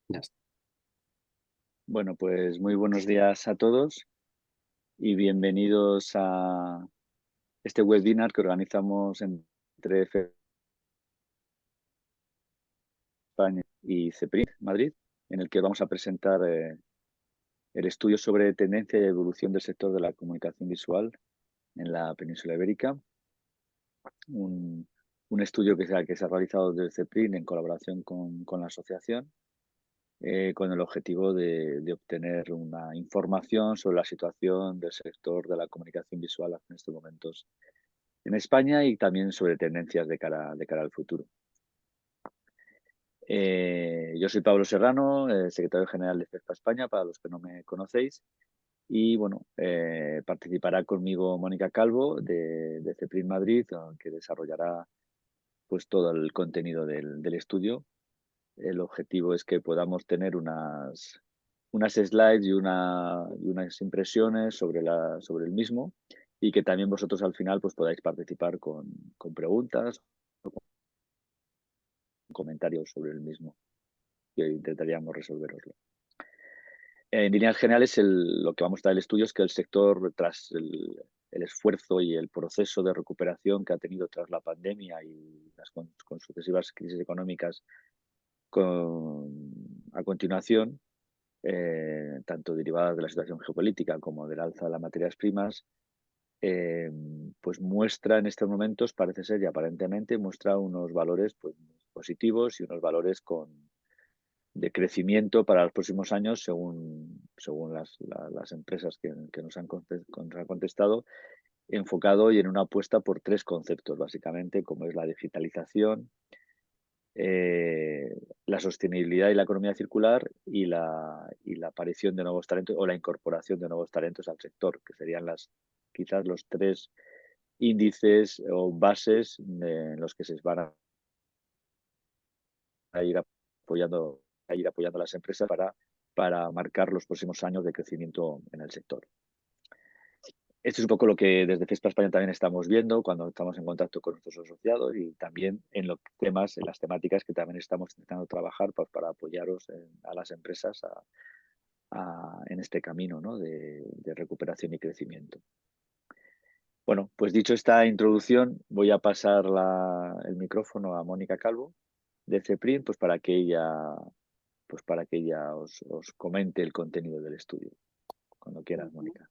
Ya está. Bueno, pues muy buenos días a todos y bienvenidos a este webinar que organizamos entre España y CEPRIN Madrid, en el que vamos a presentar el estudio sobre tendencia y evolución del sector de la comunicación visual en la península ibérica. Un estudio que se ha realizado desde CEPRIN en colaboración con la asociación, con el objetivo de obtener una información sobre la situación del sector de la comunicación visual en estos momentos en España y también sobre tendencias de cara al futuro. Yo soy Pablo Serrano, secretario general de FESPA España, para los que no me conocéis. Y bueno, participará conmigo Mónica Calvo de CEPRIN Madrid, que desarrollará pues todo el contenido del estudio. El objetivo es que podamos tener unas slides y unas impresiones sobre el mismo, y que también vosotros al final pues podáis participar con preguntas o con comentarios sobre el mismo, que intentaríamos resolveroslo. En líneas generales, lo que vamos a dar el estudio es que el sector, tras el esfuerzo y el proceso de recuperación que ha tenido tras la pandemia y las con sucesivas crisis económicas a continuación, tanto derivadas de la situación geopolítica como del alza de las materias primas, pues muestra en estos momentos, parece ser y aparentemente muestra unos valores pues positivos y unos valores de crecimiento para los próximos años, según las empresas que nos han contestado, enfocado y en una apuesta por tres conceptos, básicamente, como es la digitalización, la sostenibilidad y la economía circular, y la aparición de nuevos talentos o la incorporación de nuevos talentos al sector, que serían quizás los tres índices o bases en los que se van a ir apoyando a las empresas para marcar los próximos años de crecimiento en el sector. Esto es un poco lo que desde FESPA España también estamos viendo cuando estamos en contacto con nuestros asociados, y también en las temáticas que también estamos intentando trabajar para apoyaros a las empresas en este camino, ¿no?, de recuperación y crecimiento. Bueno, pues dicho esta introducción, voy a pasar el micrófono a Mónica Calvo de CEPRIN, pues para que ella os comente el contenido del estudio. Cuando quieras, Mónica.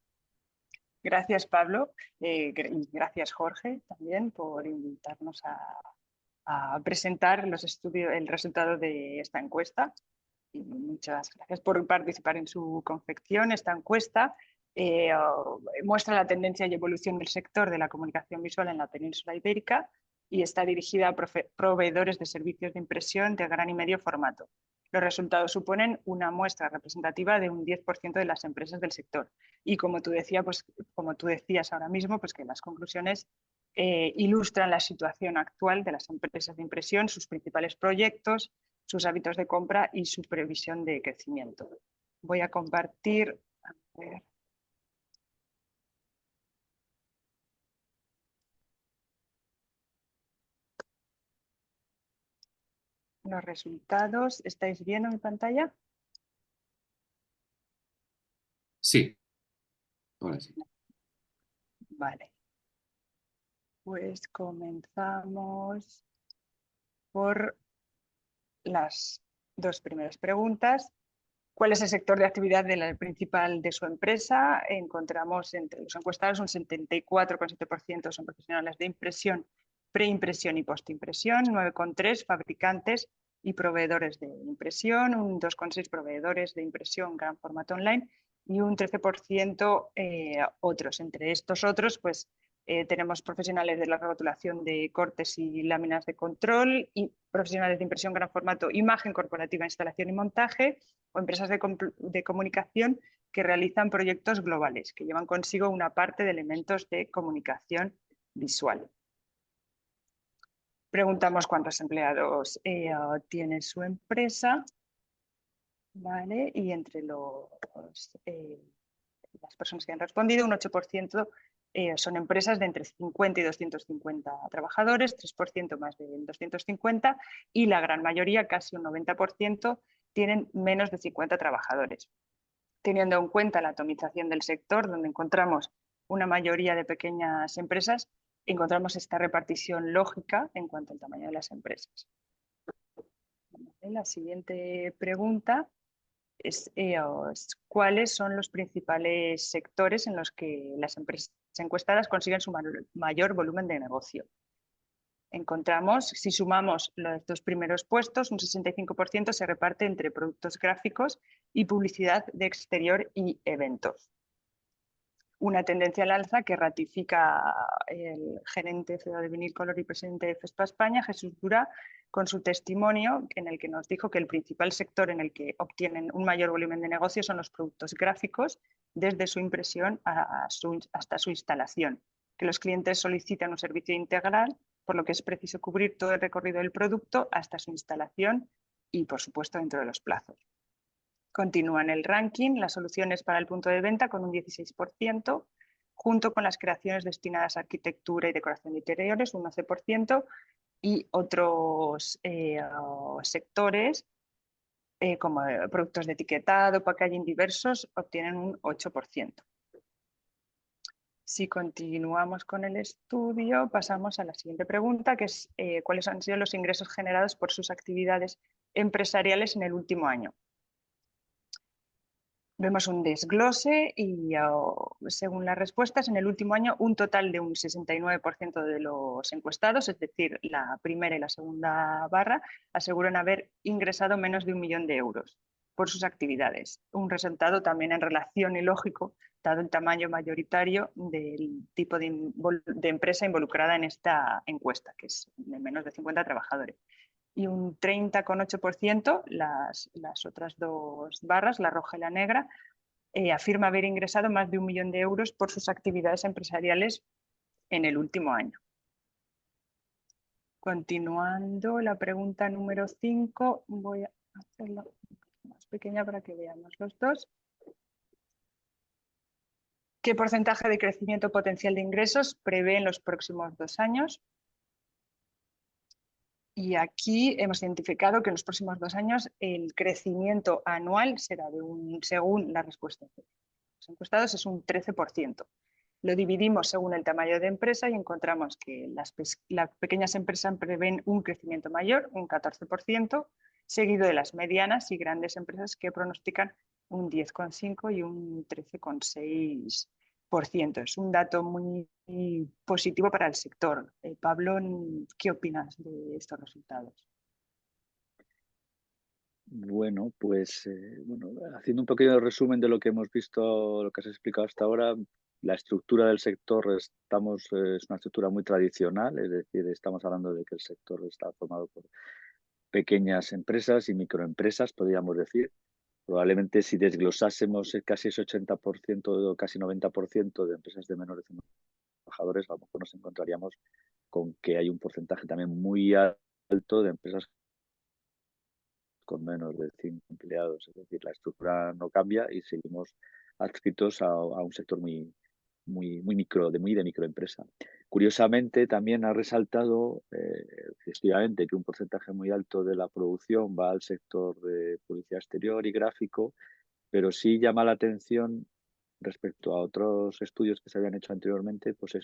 Gracias, Pablo. Y gracias, Jorge, también por invitarnos a presentar el resultado de esta encuesta. Y muchas gracias por participar en su confección. Esta encuesta muestra la tendencia y evolución del sector de la comunicación visual en la península ibérica y está dirigida a proveedores de servicios de impresión de gran y medio formato. Los resultados suponen una muestra representativa de un 10% de las empresas del sector. Y como tú decías ahora mismo, pues que las conclusiones ilustran la situación actual de las empresas de impresión, sus principales proyectos, sus hábitos de compra y su previsión de crecimiento. Voy a compartir. A ver. Los resultados. ¿Estáis viendo mi pantalla? Sí, ahora sí. Vale. Pues comenzamos por las dos primeras preguntas. ¿Cuál es el sector de actividad principal de su empresa? Encontramos entre los encuestados un 74,7% son profesionales de impresión, preimpresión y postimpresión, 9,3% fabricantes y proveedores de impresión, un 2,6% proveedores de impresión gran formato online y un 13% otros. Entre estos otros, pues tenemos profesionales de la rotulación de cortes y láminas de control y profesionales de impresión gran formato, imagen corporativa, instalación y montaje, o empresas de comunicación que realizan proyectos globales, que llevan consigo una parte de elementos de comunicación visual. Preguntamos cuántos empleados tiene su empresa, ¿vale? Y entre las personas que han respondido, un 8% son empresas de entre 50 y 250 trabajadores, 3% más de 250, y la gran mayoría, casi un 90%, tienen menos de 50 trabajadores. Teniendo en cuenta la atomización del sector, donde encontramos una mayoría de pequeñas empresas, encontramos esta repartición lógica en cuanto al tamaño de las empresas. La siguiente pregunta es ¿cuáles son los principales sectores en los que las empresas encuestadas consiguen su mayor volumen de negocio? Encontramos, si sumamos los dos primeros puestos, un 65% se reparte entre productos gráficos y publicidad de exterior y eventos. Una tendencia al alza que ratifica el gerente CEO de Vinilcolor y presidente de FESPA España, Jesús Dura, con su testimonio en el que nos dijo que el principal sector en el que obtienen un mayor volumen de negocio son los productos gráficos, desde su impresión hasta su instalación, que los clientes solicitan un servicio integral, por lo que es preciso cubrir todo el recorrido del producto hasta su instalación y, por supuesto, dentro de los plazos. Continúa en el ranking las soluciones para el punto de venta con un 16%, junto con las creaciones destinadas a arquitectura y decoración de interiores, un 11%, y otros sectores como productos de etiquetado, packaging diversos, obtienen un 8%. Si continuamos con el estudio, pasamos a la siguiente pregunta, que es ¿cuáles han sido los ingresos generados por sus actividades empresariales en el último año? Vemos un desglose y según las respuestas, en el último año un total de un 69% de los encuestados, es decir, la primera y la segunda barra, aseguran haber ingresado menos de 1 millón de euros por sus actividades. Un resultado también en relación y lógico, dado el tamaño mayoritario del tipo de empresa involucrada en esta encuesta, que es de menos de 50 trabajadores. Y un 30,8%, las otras dos barras, la roja y la negra, afirma haber ingresado más de 1 millón de euros por sus actividades empresariales en el último año. Continuando, la pregunta número 5, voy a hacerla más pequeña para que veamos los dos. ¿Qué porcentaje de crecimiento potencial de ingresos prevé en los próximos 2 años? Y aquí hemos identificado que en los próximos 2 años el crecimiento anual será según la respuesta de los encuestados, es un 13%. Lo dividimos según el tamaño de empresa y encontramos que las pequeñas empresas prevén un crecimiento mayor, un 14%, seguido de las medianas y grandes empresas que pronostican un 10,5% y un 13,6%. Es un dato muy positivo para el sector. Pablo, ¿qué opinas de estos resultados? Bueno, pues haciendo un pequeño resumen de lo que hemos visto, lo que has explicado hasta ahora, la estructura del sector es una estructura muy tradicional, es decir, estamos hablando de que el sector está formado por pequeñas empresas y microempresas, podríamos decir. Probablemente si desglosásemos casi ese 80% o casi 90% de empresas de menores de 100 trabajadores, a lo mejor nos encontraríamos con que hay un porcentaje también muy alto de empresas con menos de 5 empleados. Es decir, la estructura no cambia y seguimos adscritos a un sector muy de microempresa. Curiosamente, también ha resaltado efectivamente que un porcentaje muy alto de la producción va al sector de publicidad exterior y gráfico, pero sí llama la atención respecto a otros estudios que se habían hecho anteriormente, pues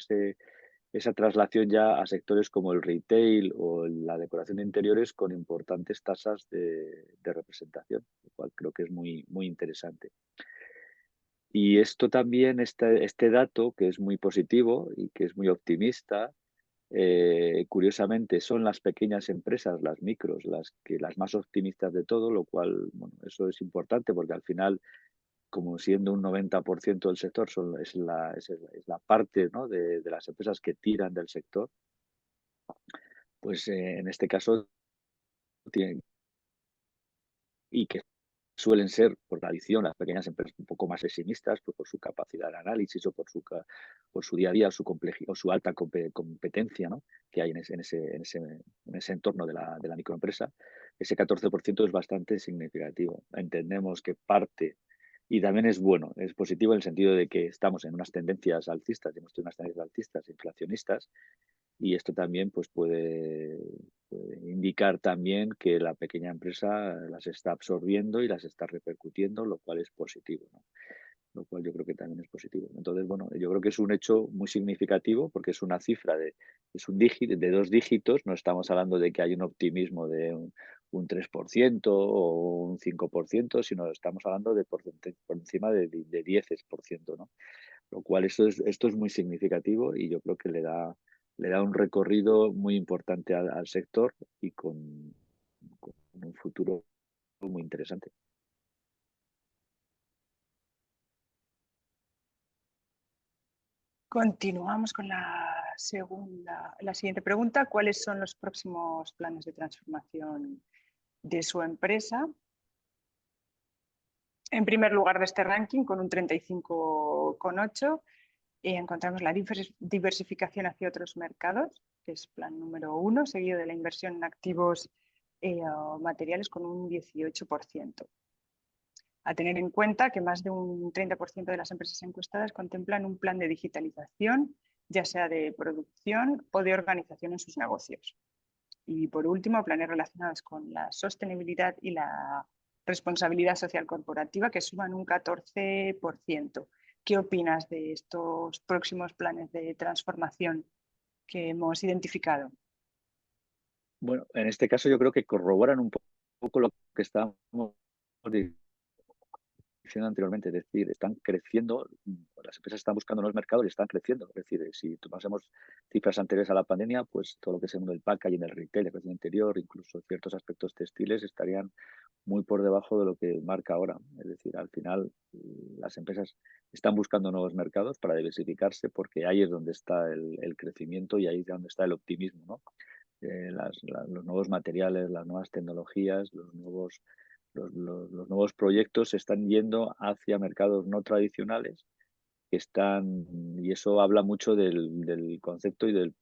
esa traslación ya a sectores como el retail o la decoración de interiores con importantes tasas de representación, lo cual creo que es muy interesante. Y esto también, este dato, que es muy positivo y que es muy optimista, curiosamente son las pequeñas empresas, las micros, las más optimistas de todo, lo cual, bueno, eso es importante porque al final, como siendo un 90% del sector, es la parte, ¿no?, de las empresas que tiran del sector, pues en este caso tienen, y que suelen ser, por tradición, las pequeñas empresas un poco más pesimistas, pues por su capacidad de análisis o por su día a día, o su alta competencia, ¿no?, que hay en ese entorno de la microempresa. Ese 14% es bastante significativo. Entendemos que parte, y también es bueno, es positivo en el sentido de que estamos en unas tendencias alcistas, hemos tenido unas tendencias alcistas, inflacionistas, y esto también pues puede puede indicar también que la pequeña empresa las está absorbiendo y las está repercutiendo, lo cual es positivo, ¿no? Lo cual yo creo que también es positivo. Entonces, bueno, yo creo que es un hecho muy significativo porque es una cifra es un dígito, de 2 dígitos, no estamos hablando de que hay un optimismo de un 3% o un 5%, sino estamos hablando de por encima de 10%, ¿no? Lo cual esto es muy significativo y yo creo que le da un recorrido muy importante al sector y con un futuro muy interesante. Continuamos con la siguiente pregunta. ¿Cuáles son los próximos planes de transformación de su empresa? En primer lugar de este ranking, con un 35,8, encontramos la diversificación hacia otros mercados, que es plan número 1, seguido de la inversión en activos materiales con un 18%. A tener en cuenta que más de un 30% de las empresas encuestadas contemplan un plan de digitalización, ya sea de producción o de organización en sus negocios. Y por último, planes relacionados con la sostenibilidad y la responsabilidad social corporativa, que suman un 14%. ¿Qué opinas de estos próximos planes de transformación que hemos identificado? Bueno, en este caso yo creo que corroboran un poco lo que estábamos diciendo anteriormente, es decir, están creciendo, las empresas están buscando nuevos mercados y están creciendo. Es decir, si tomásemos cifras anteriores a la pandemia, pues todo lo que es el mundo del packaging, el retail, el comercio interior, incluso ciertos aspectos textiles estarían muy por debajo de lo que marca ahora. Es decir, al final las empresas están buscando nuevos mercados para diversificarse porque ahí es donde está el crecimiento y ahí es donde está el optimismo, ¿no? Los nuevos materiales, las nuevas tecnologías, los nuevos proyectos se están yendo hacia mercados no tradicionales y eso habla mucho del concepto y de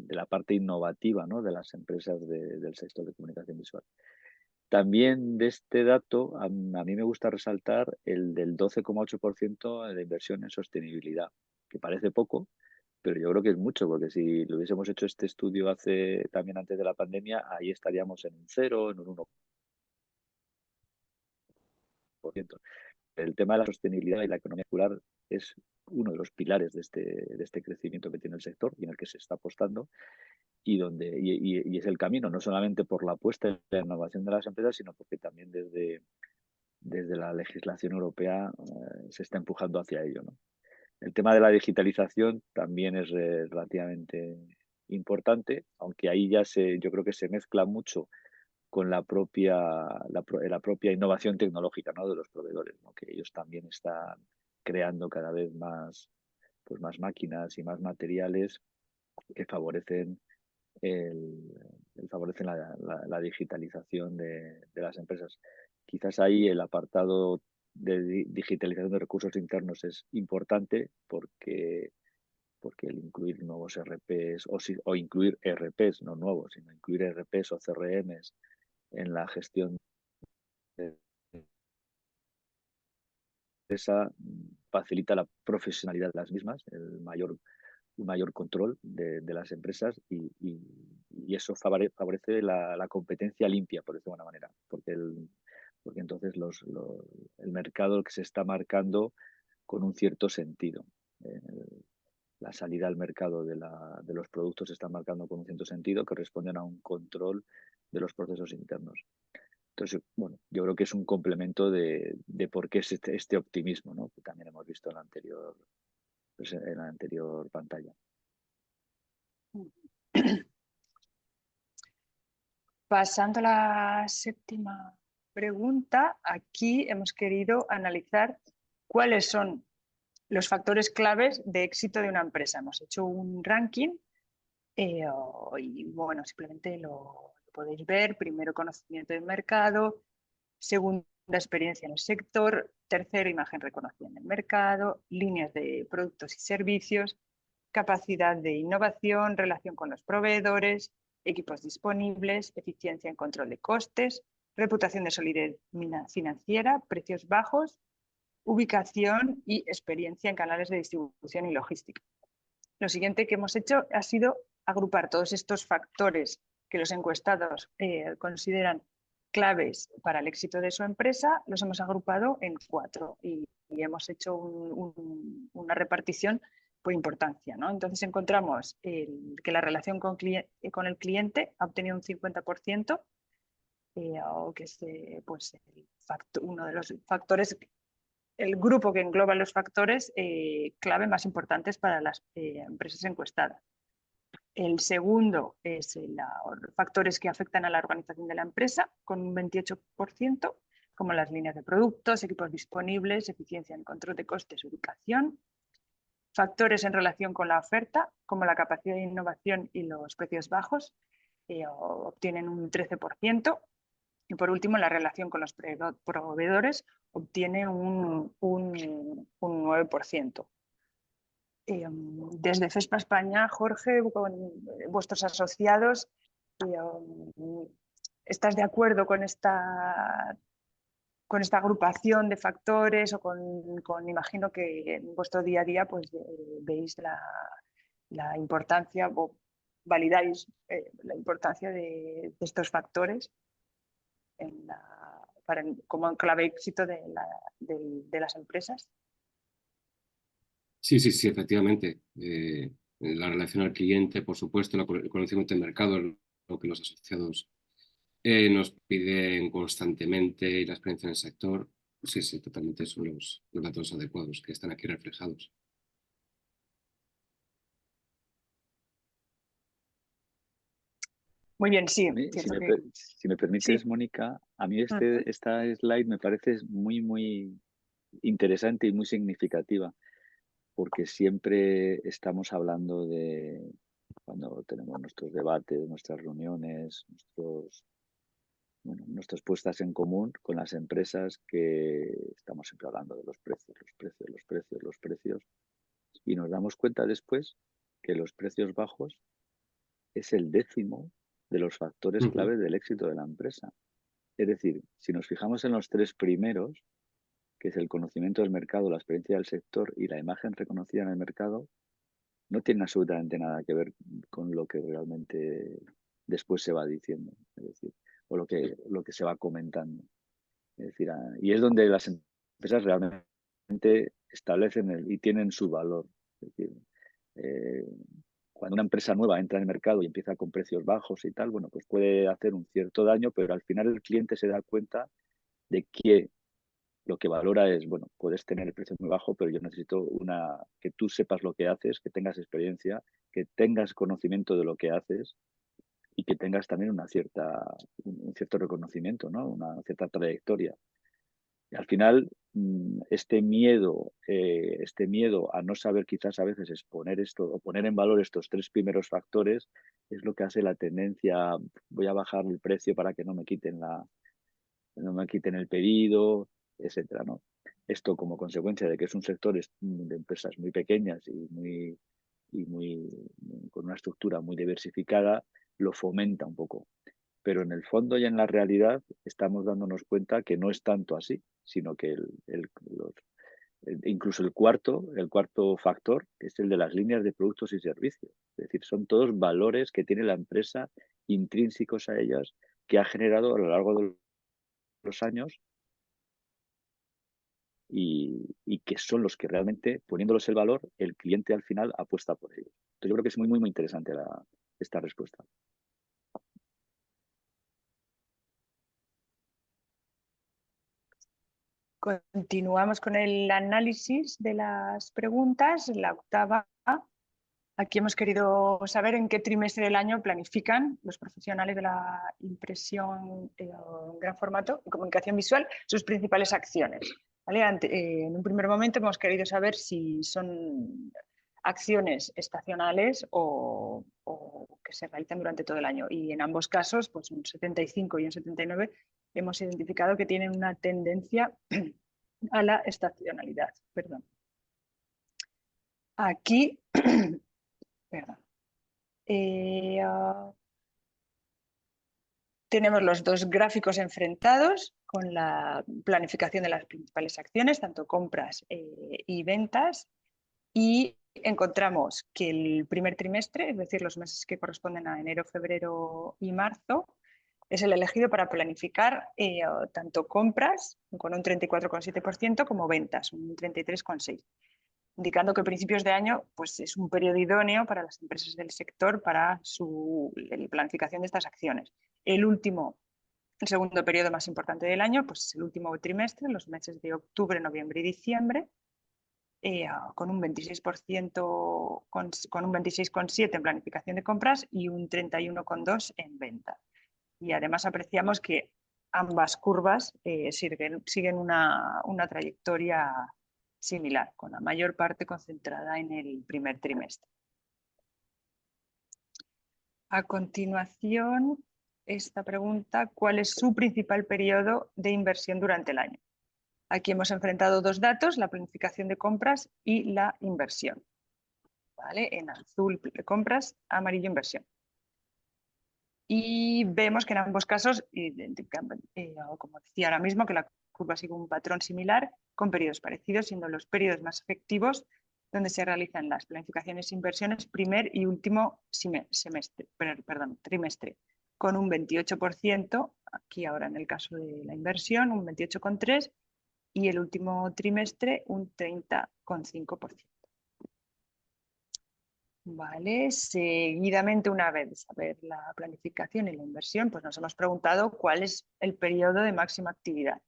la parte innovativa, ¿no?, de las empresas del sector de comunicación visual. También de este dato, a mí me gusta resaltar el del 12,8% de inversión en sostenibilidad, que parece poco, pero yo creo que es mucho, porque si lo hubiésemos hecho este estudio también antes de la pandemia, ahí estaríamos en un 0, en un 1%. El tema de la sostenibilidad y la economía circular es uno de los pilares de este crecimiento que tiene el sector y en el que se está apostando y es el camino, no solamente por la apuesta y la innovación de las empresas, sino porque también desde la legislación europea se está empujando hacia ello, ¿no? El tema de la digitalización también es relativamente importante, aunque ahí yo creo que se mezcla mucho con la propia innovación tecnológica, ¿no?, de los proveedores, ¿no?, que ellos también están creando cada vez más, pues más máquinas y más materiales que favorecen la digitalización de las empresas. Quizás ahí el apartado de digitalización de recursos internos es importante porque el incluir nuevos ERPs o incluir ERPs, no nuevos, sino incluir ERPs o CRMs en la gestión de empresa facilita la profesionalidad de las mismas, un mayor control de las empresas y eso favorece la competencia limpia, por decirlo de alguna manera, porque entonces el mercado que se está marcando con un cierto sentido. La salida al mercado de los productos se está marcando con un cierto sentido que responden a un control de los procesos internos. Entonces, bueno, yo creo que es un complemento de por qué es este optimismo, ¿no?, que también hemos visto en la anterior pantalla. Pasando a la séptima pregunta, aquí hemos querido analizar cuáles son los factores claves de éxito de una empresa. Hemos hecho un ranking y bueno, simplemente lo podéis ver. Primero, conocimiento del mercado. Segunda, experiencia en el sector. Tercero, imagen reconocida en el mercado. Líneas de productos y servicios. Capacidad de innovación, relación con los proveedores, equipos disponibles, eficiencia en control de costes, reputación de solidez financiera, precios bajos, ubicación y experiencia en canales de distribución y logística. Lo siguiente que hemos hecho ha sido agrupar todos estos factores que los encuestados consideran claves para el éxito de su empresa, los hemos agrupado en 4 y hemos hecho una repartición por importancia, ¿no? Entonces encontramos que la relación con el cliente ha obtenido un 50%, o que es pues, uno de los factores, el grupo que engloba los factores clave más importantes para las empresas encuestadas. El segundo es los factores que afectan a la organización de la empresa, con un 28%, como las líneas de productos, equipos disponibles, eficiencia en control de costes, ubicación. Factores en relación con la oferta, como la capacidad de innovación y los precios bajos, obtienen un 13%. Y por último, la relación con los proveedores obtiene un 9%. Desde FESPA España, Jorge, con vuestros asociados, ¿estás de acuerdo con esta agrupación de factores o imagino que en vuestro día a día pues, veis la importancia o validáis la importancia de estos factores como clave éxito de las empresas? Sí, sí, sí, efectivamente. La relación al cliente, por supuesto, el conocimiento del mercado, lo que los asociados nos piden constantemente y la experiencia en el sector. Sí, sí, totalmente son los datos adecuados que están aquí reflejados. Muy bien, sí. Si me permites, Sí. Mónica, a mí esta slide me parece muy, muy interesante y muy significativa, porque siempre estamos hablando de, cuando tenemos nuestros debates, nuestras reuniones, nuestras puestas en común con las empresas, que estamos siempre hablando de los precios, los precios, los precios, los precios, y nos damos cuenta después que los precios bajos es el 10º de los factores claves del éxito de la empresa. Es decir, si nos fijamos en los 3 primeros, que es el conocimiento del mercado, la experiencia del sector y la imagen reconocida en el mercado, no tienen absolutamente nada que ver con lo que realmente después se va diciendo, es decir, o lo que se va comentando. Es decir, y es donde las empresas realmente establecen y tienen su valor. Es decir, cuando una empresa nueva entra en el mercado y empieza con precios bajos y tal, bueno, pues puede hacer un cierto daño, pero al final el cliente se da cuenta de que lo que valora es, bueno, puedes tener el precio muy bajo, pero yo necesito que tú sepas lo que haces, que tengas experiencia, que tengas conocimiento de lo que haces y que tengas también un cierto reconocimiento, ¿no? Una cierta trayectoria. Y al final, este miedo a no saber quizás a veces exponer esto o poner en valor estos 3 primeros factores es lo que hace la tendencia, voy a bajar el precio para que no me quiten el pedido, etcétera, ¿no? Esto como consecuencia de que es un sector de empresas muy pequeñas y con una estructura muy diversificada, lo fomenta un poco. Pero en el fondo y en la realidad estamos dándonos cuenta que no es tanto así, sino que incluso el cuarto factor es el de las líneas de productos y servicios. Es decir, son todos valores que tiene la empresa intrínsecos a ellas, que ha generado a lo largo de los años y que son los que realmente, poniéndolos el valor, el cliente al final apuesta por ellos. Entonces yo creo que es muy, muy, muy interesante esta respuesta. Continuamos con el análisis de las preguntas. La octava. Aquí hemos querido saber en qué trimestre del año planifican los profesionales de la impresión en gran formato y comunicación visual sus principales acciones. ¿Vale? En un primer momento hemos querido saber si son acciones estacionales o que se realizan durante todo el año. Y en ambos casos, pues un 75 y un 79, hemos identificado que tienen una tendencia a la estacionalidad. Perdón. Aquí, perdón. Tenemos los dos gráficos enfrentados con la planificación de las principales acciones, tanto compras y ventas, y encontramos que el primer trimestre, es decir, los meses que corresponden a enero, febrero y marzo, es el elegido para planificar tanto compras, con un 34,7%, como ventas, un 33,6%, indicando que principios de año pues, es un periodo idóneo para las empresas del sector para la planificación de estas acciones. El segundo periodo más importante del año pues, es el último trimestre, los meses de octubre, noviembre y diciembre, con un 26%, con un 26,7% en planificación de compras y un 31,2% en venta. Y además apreciamos que ambas curvas siguen una trayectoria similar, con la mayor parte concentrada en el primer trimestre. A continuación, esta pregunta: ¿cuál es su principal periodo de inversión durante el año? Aquí hemos enfrentado dos datos, la planificación de compras y la inversión. ¿Vale? En azul compras, amarillo inversión. Y vemos que en ambos casos, como decía ahora mismo, que la curva sigue un patrón similar con periodos parecidos, siendo los periodos más efectivos donde se realizan las planificaciones e inversiones primer y último trimestre, con un 28%, aquí ahora en el caso de la inversión, un 28,3%, y el último trimestre un 30,5%. Vale, seguidamente, una vez saber la planificación y la inversión, pues nos hemos preguntado cuál es el periodo de máxima actividad.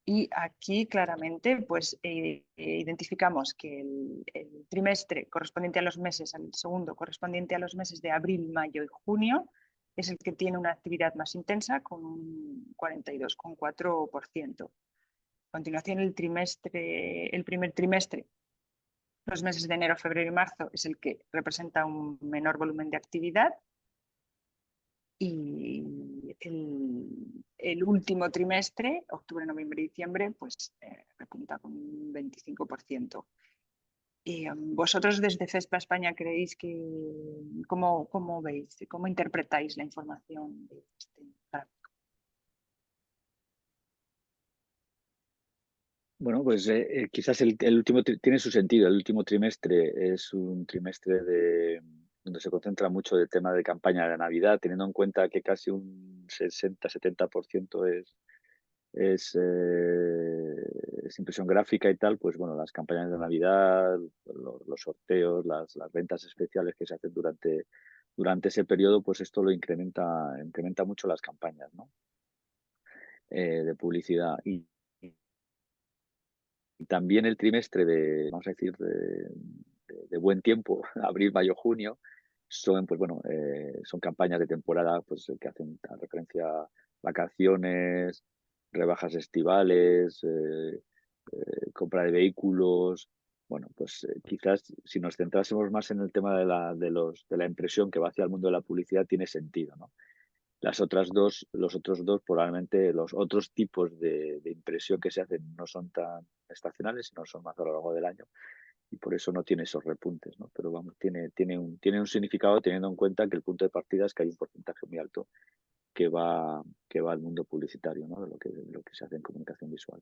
Y aquí claramente pues, identificamos que el trimestre correspondiente a los meses, el segundo correspondiente a los meses de abril, mayo y junio, es el que tiene una actividad más intensa con un 42,4%. A continuación, el primer trimestre, los meses de enero, febrero y marzo, es el que representa un menor volumen de actividad. Y el último trimestre, octubre, noviembre y diciembre, pues repunta con un 25%. Y vosotros desde FESPA España creéis que, ¿cómo veis, cómo interpretáis la información de este gráfico? Bueno, pues quizás el último tiene su sentido. El último trimestre es un trimestre donde se concentra mucho el tema de campaña de Navidad, teniendo en cuenta que casi un 60-70% es impresión gráfica y tal. Pues bueno, las campañas de Navidad, los sorteos, las ventas especiales que se hacen durante ese periodo, pues esto lo incrementa mucho las campañas, ¿no? De publicidad. Y también el trimestre vamos a decir, de buen tiempo, abril, mayo, junio, son, pues bueno, son campañas de temporada, pues que hacen referencia a vacaciones, rebajas estivales, compra de vehículos. Bueno, pues quizás si nos centrásemos más en el tema de la impresión que va hacia el mundo de la publicidad, tiene sentido, ¿no? Los otros dos, probablemente los otros tipos de impresión que se hacen no son tan estacionales, sino son más a lo largo del año, y por eso no tiene esos repuntes, ¿no? Pero vamos, tiene un significado, teniendo en cuenta que el punto de partida es que hay un porcentaje muy alto que va al mundo publicitario, ¿no? De lo que se hace en comunicación visual.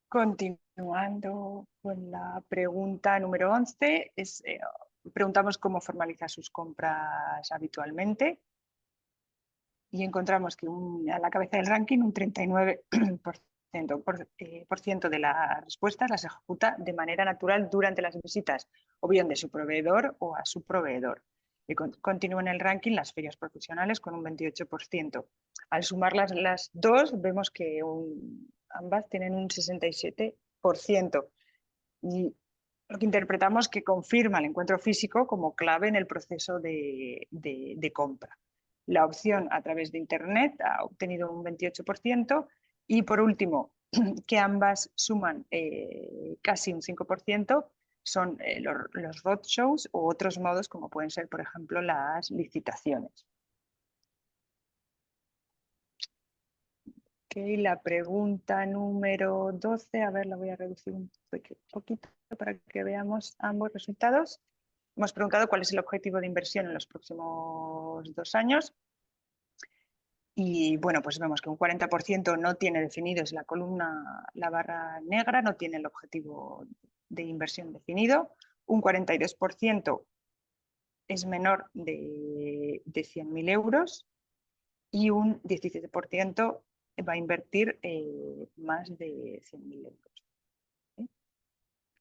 Continuando con la pregunta número 11, preguntamos cómo formaliza sus compras habitualmente, y encontramos que a la cabeza del ranking un 39% de las respuestas las ejecuta de manera natural durante las visitas, o bien de su proveedor o a su proveedor. Y continúa en el ranking las ferias profesionales con un 28%. Al sumar las dos, vemos que ambas tienen un 67%. Y lo que interpretamos que confirma el encuentro físico como clave en el proceso de compra. La opción a través de Internet ha obtenido un 28%, y por último, que ambas suman casi un 5%, son los roadshows u otros modos como pueden ser, por ejemplo, las licitaciones. Okay, la pregunta número 12, a ver, la voy a reducir un poquito para que veamos ambos resultados. Hemos preguntado cuál es el objetivo de inversión en los próximos 2 años. Y bueno, pues vemos que un 40% no tiene definido, es la columna, la barra negra, no tiene el objetivo de inversión definido. Un 42% es menor de 100.000 euros y un 17% va a invertir más de 100.000 euros.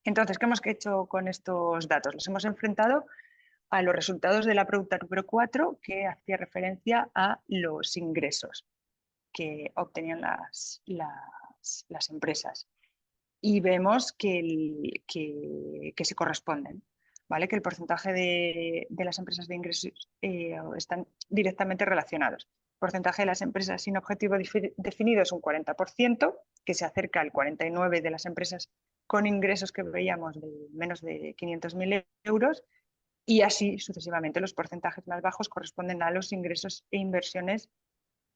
Entonces, ¿qué hemos hecho con estos datos? Los hemos enfrentado a los resultados de la pregunta número 4, que hacía referencia a los ingresos que obtenían las empresas. Y vemos que se corresponden, ¿vale? Que el porcentaje de las empresas de ingresos están directamente relacionados. El porcentaje de las empresas sin objetivo definido es un 40%, que se acerca al 49% de las empresas con ingresos que veíamos de menos de 500.000 euros, y así sucesivamente. Los porcentajes más bajos corresponden a los ingresos e inversiones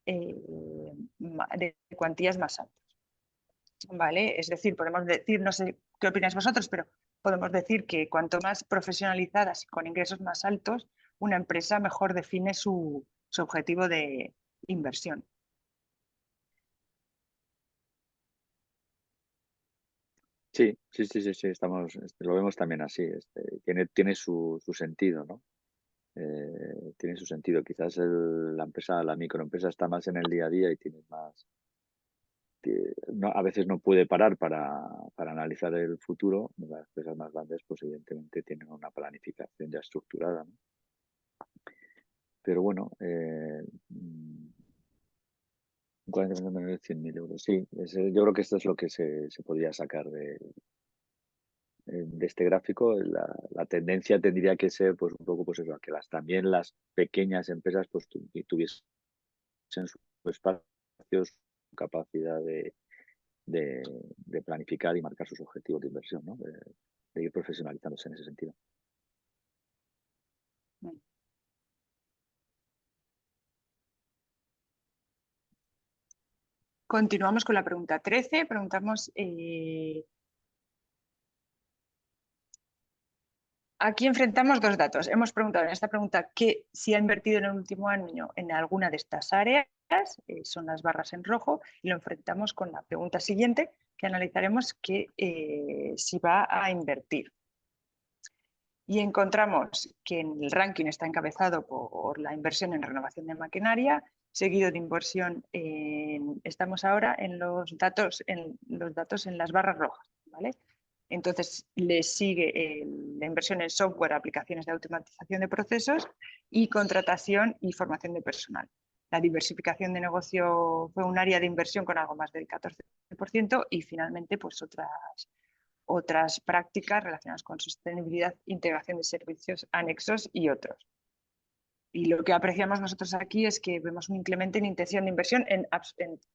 de cuantías más altas. ¿Vale? Es decir, podemos decir, no sé qué opináis vosotros, pero podemos decir que cuanto más profesionalizadas y con ingresos más altos, una empresa mejor define su objetivo de inversión. Sí, estamos, lo vemos también así. Tiene su sentido, ¿no? Tiene su sentido. Quizás la microempresa está más en el día a día y tiene más, a veces no puede parar para analizar el futuro. Las empresas más grandes, pues evidentemente tienen una planificación ya estructurada, ¿no? Pero bueno, 40 menos de 100.000 euros. Sí, yo creo que esto es lo que se podría sacar de este gráfico. La tendencia tendría que ser, pues un poco, pues eso, que también las pequeñas empresas pues tuviesen su espacio, su capacidad de planificar y marcar sus objetivos de inversión, ¿no? De ir profesionalizándose en ese sentido. Continuamos con la pregunta 13. Preguntamos, aquí enfrentamos dos datos. Hemos preguntado en esta pregunta que si ha invertido en el último año en alguna de estas áreas, son las barras en rojo, y lo enfrentamos con la pregunta siguiente, que analizaremos que si va a invertir. Y encontramos que en el ranking está encabezado por la inversión en renovación de maquinaria, seguido de inversión estamos ahora en los datos en las barras rojas, ¿vale? Entonces le sigue la inversión en software, aplicaciones de automatización de procesos y contratación y formación de personal. La diversificación de negocio fue un área de inversión con algo más del 14%, y finalmente pues otras prácticas relacionadas con sostenibilidad, integración de servicios anexos y otros. Y lo que apreciamos nosotros aquí es que vemos un incremento en intención de inversión en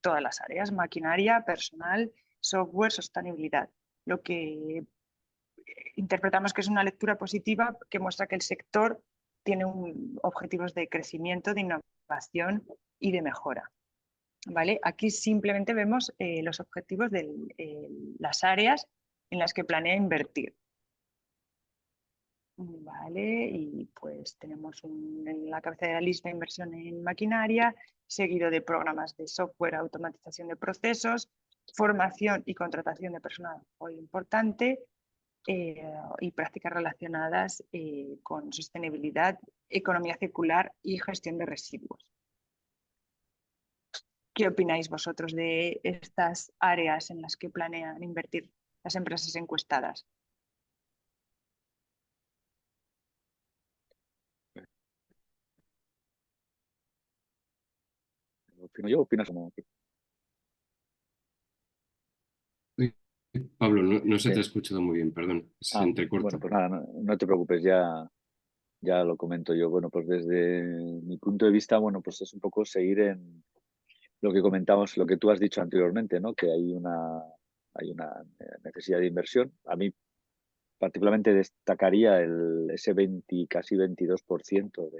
todas las áreas: maquinaria, personal, software, sostenibilidad. Lo que interpretamos que es una lectura positiva que muestra que el sector tiene objetivos de crecimiento, de innovación y de mejora. ¿Vale? Aquí simplemente vemos los objetivos de las áreas en las que planea invertir. Vale, y pues tenemos en la cabeza de la lista inversión en maquinaria, seguido de programas de software, automatización de procesos, formación y contratación de personal muy importante, y prácticas relacionadas con sostenibilidad, economía circular y gestión de residuos. ¿Qué opináis vosotros de estas áreas en las que planean invertir las empresas encuestadas? ¿Opino yo o opinas como? Pablo, no se te ha Sí. escuchado muy bien, perdón, se entrecorta. Bueno, pues nada, no te preocupes, ya lo comento yo. Bueno, pues desde mi punto de vista, bueno, pues es un poco seguir en lo que comentamos, lo que tú has dicho anteriormente, ¿no? Que hay una necesidad de inversión. A mí particularmente destacaría ese casi 22%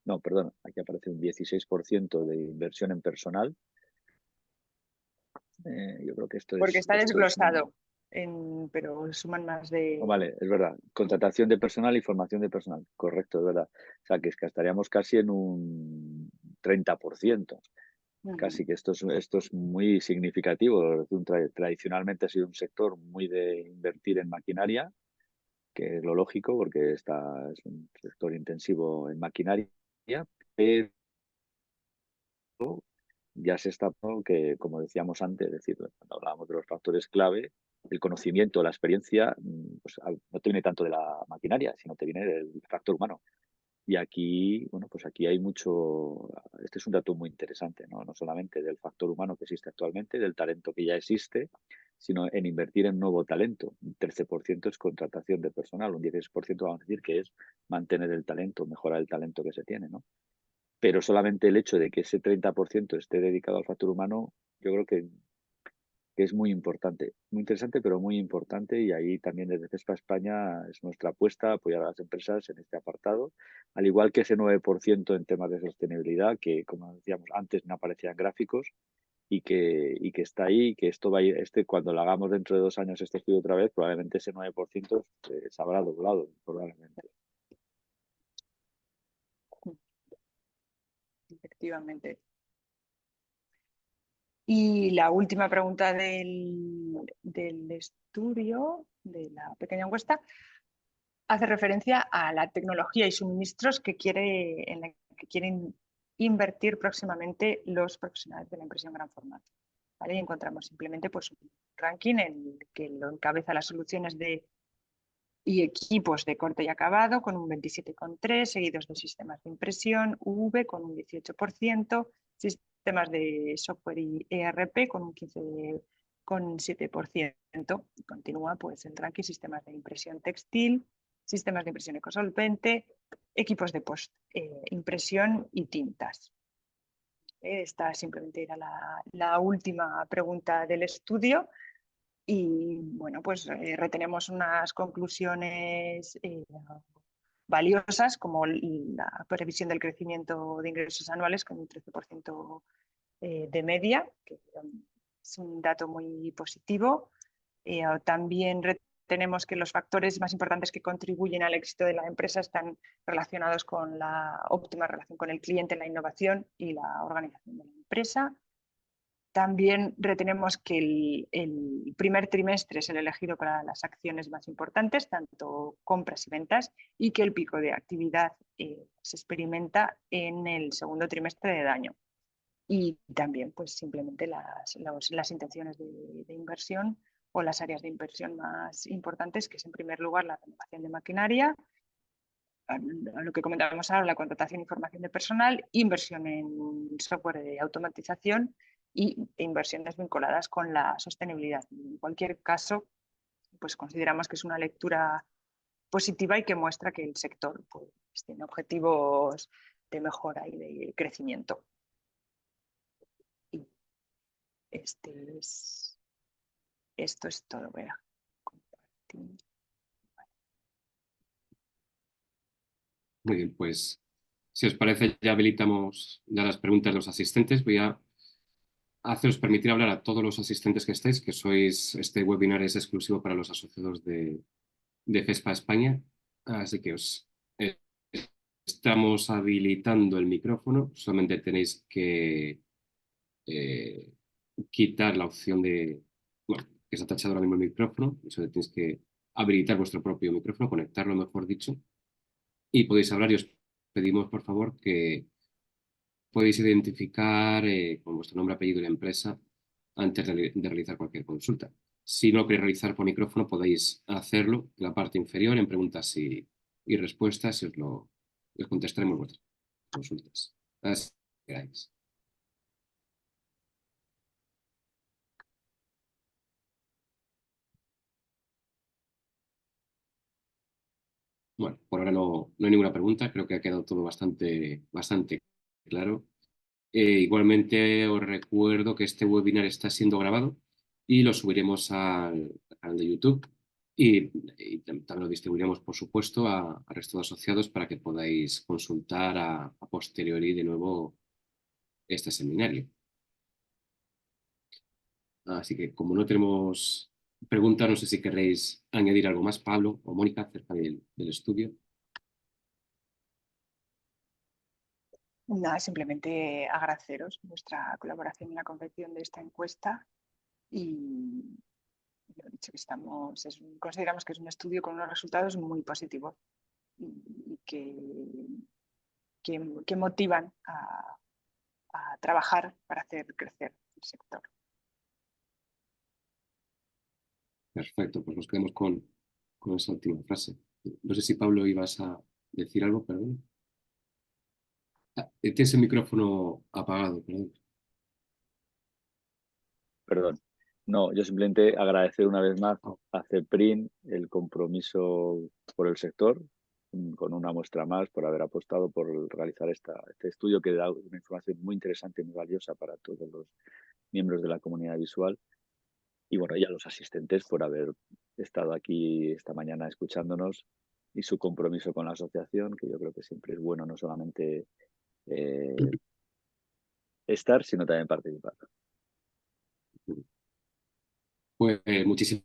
no, perdón, aquí aparece un 16% de inversión en personal. Yo creo que Porque está esto es desglosado, pero suman más de... Vale, es verdad. Contratación de personal y formación de personal. Correcto, es verdad. O sea, que estaríamos casi en un 30%. Casi que esto es muy significativo. Tradicionalmente ha sido un sector muy de invertir en maquinaria, que es lo lógico porque es un sector intensivo en maquinaria, pero ya se está, que, como decíamos antes, es decir, cuando hablábamos de los factores clave, el conocimiento, la experiencia, pues, no te viene tanto de la maquinaria, sino te viene del factor humano. Y aquí, bueno, pues aquí hay mucho, este es un dato muy interesante, ¿no? No solamente del factor humano que existe actualmente, del talento que ya existe, sino en invertir en nuevo talento. Un 13% es contratación de personal, un 16% vamos a decir que es mantener el talento, mejorar el talento que se tiene, ¿no? Pero solamente el hecho de que ese 30% esté dedicado al factor humano, yo creo que es muy importante, muy interesante, pero muy importante. Y ahí también desde CESPA España es nuestra apuesta apoyar a las empresas en este apartado, al igual que ese 9% en temas de sostenibilidad, que como decíamos antes no aparecían gráficos y que está ahí, que esto va a ir, cuando lo hagamos dentro de 2 años este estudio otra vez, probablemente ese 9% se habrá doblado, probablemente. Efectivamente. Y la última pregunta del estudio, de la pequeña encuesta, hace referencia a la tecnología y suministros en la que quieren invertir próximamente los profesionales de la impresión gran formato. ¿Vale? Y encontramos simplemente pues, un ranking en el que lo encabeza las soluciones y equipos de corte y acabado con un 27,3%, seguidos de sistemas de impresión, UV con un 18%, sistemas de software y ERP con un 15,7%. Continúa pues el ranking sistemas de impresión textil, sistemas de impresión ecosolvente, equipos de post impresión y tintas. Esta simplemente era la última pregunta del estudio. Y bueno, pues retenemos unas conclusiones valiosas, como la previsión del crecimiento de ingresos anuales con un 13% de media, que es un dato muy positivo. También retenemos que los factores más importantes que contribuyen al éxito de la empresa están relacionados con la óptima relación con el cliente, la innovación y la organización de la empresa. También retenemos que el primer trimestre es el elegido para las acciones más importantes, tanto compras y ventas, y que el pico de actividad se experimenta en el segundo trimestre del año. Y también, pues simplemente las intenciones de inversión o las áreas de inversión más importantes, que es en primer lugar la renovación de maquinaria, a lo que comentábamos ahora, la contratación y formación de personal, inversión en software de automatización e inversiones vinculadas con la sostenibilidad. En cualquier caso, pues consideramos que es una lectura positiva y que muestra que el sector pues, tiene objetivos de mejora y de crecimiento. Y esto es todo. Voy a compartir. Muy bien, pues si os parece ya habilitamos ya las preguntas de los asistentes. Voy a haceros permitir hablar a todos los asistentes que estáis, que este webinar es exclusivo para los asociados de CESPA España, así que estamos habilitando el micrófono, solamente tenéis que quitar la opción bueno, que se ha tachado ahora mismo el micrófono, eso tenéis que habilitar vuestro propio micrófono, conectarlo mejor dicho, y podéis hablar y os pedimos por favor que podéis identificar con vuestro nombre, apellido y la empresa antes de realizar cualquier consulta. Si no queréis realizar por micrófono, podéis hacerlo en la parte inferior en preguntas y respuestas y os contestaremos vuestras consultas. Así que queráis. Bueno, por ahora no hay ninguna pregunta, creo que ha quedado todo bastante claro. Igualmente os recuerdo que este webinar está siendo grabado y lo subiremos al canal de YouTube y también lo distribuiremos, por supuesto, al resto de asociados para que podáis consultar a posteriori de nuevo este seminario. Así que como no tenemos preguntas, no sé si queréis añadir algo más, Pablo o Mónica, acerca del estudio. Nada, simplemente agradeceros vuestra colaboración en la confección de esta encuesta y lo dicho, consideramos que es un estudio con unos resultados muy positivos y que motivan a trabajar para hacer crecer el sector. Perfecto, pues nos quedamos con esa última frase. No sé si Pablo ibas a decir algo, perdón. Tienes el micrófono apagado, perdón. Perdón. No, yo simplemente agradecer una vez más a CEPRIN el compromiso por el sector, con una muestra más por haber apostado por realizar este estudio que da una información muy interesante y muy valiosa para todos los miembros de la comunidad visual. Y bueno, y a los asistentes por haber estado aquí esta mañana escuchándonos y su compromiso con la asociación, que yo creo que siempre es bueno no solamente estar, sino también participar. Pues muchísimas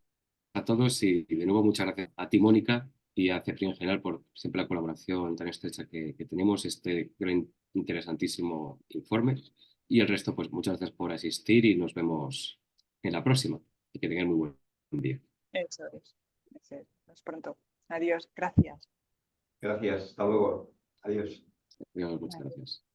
gracias a todos y de nuevo muchas gracias a ti, Mónica, y a CEPRI en general por siempre la colaboración tan estrecha que tenemos, este gran, interesantísimo informe. Y el resto, pues muchas gracias por asistir y nos vemos en la próxima. Y que tengan muy buen día. Eso es. Hasta pronto. Adiós. Gracias. Gracias. Hasta luego. Adiós. Adiós, muchas gracias.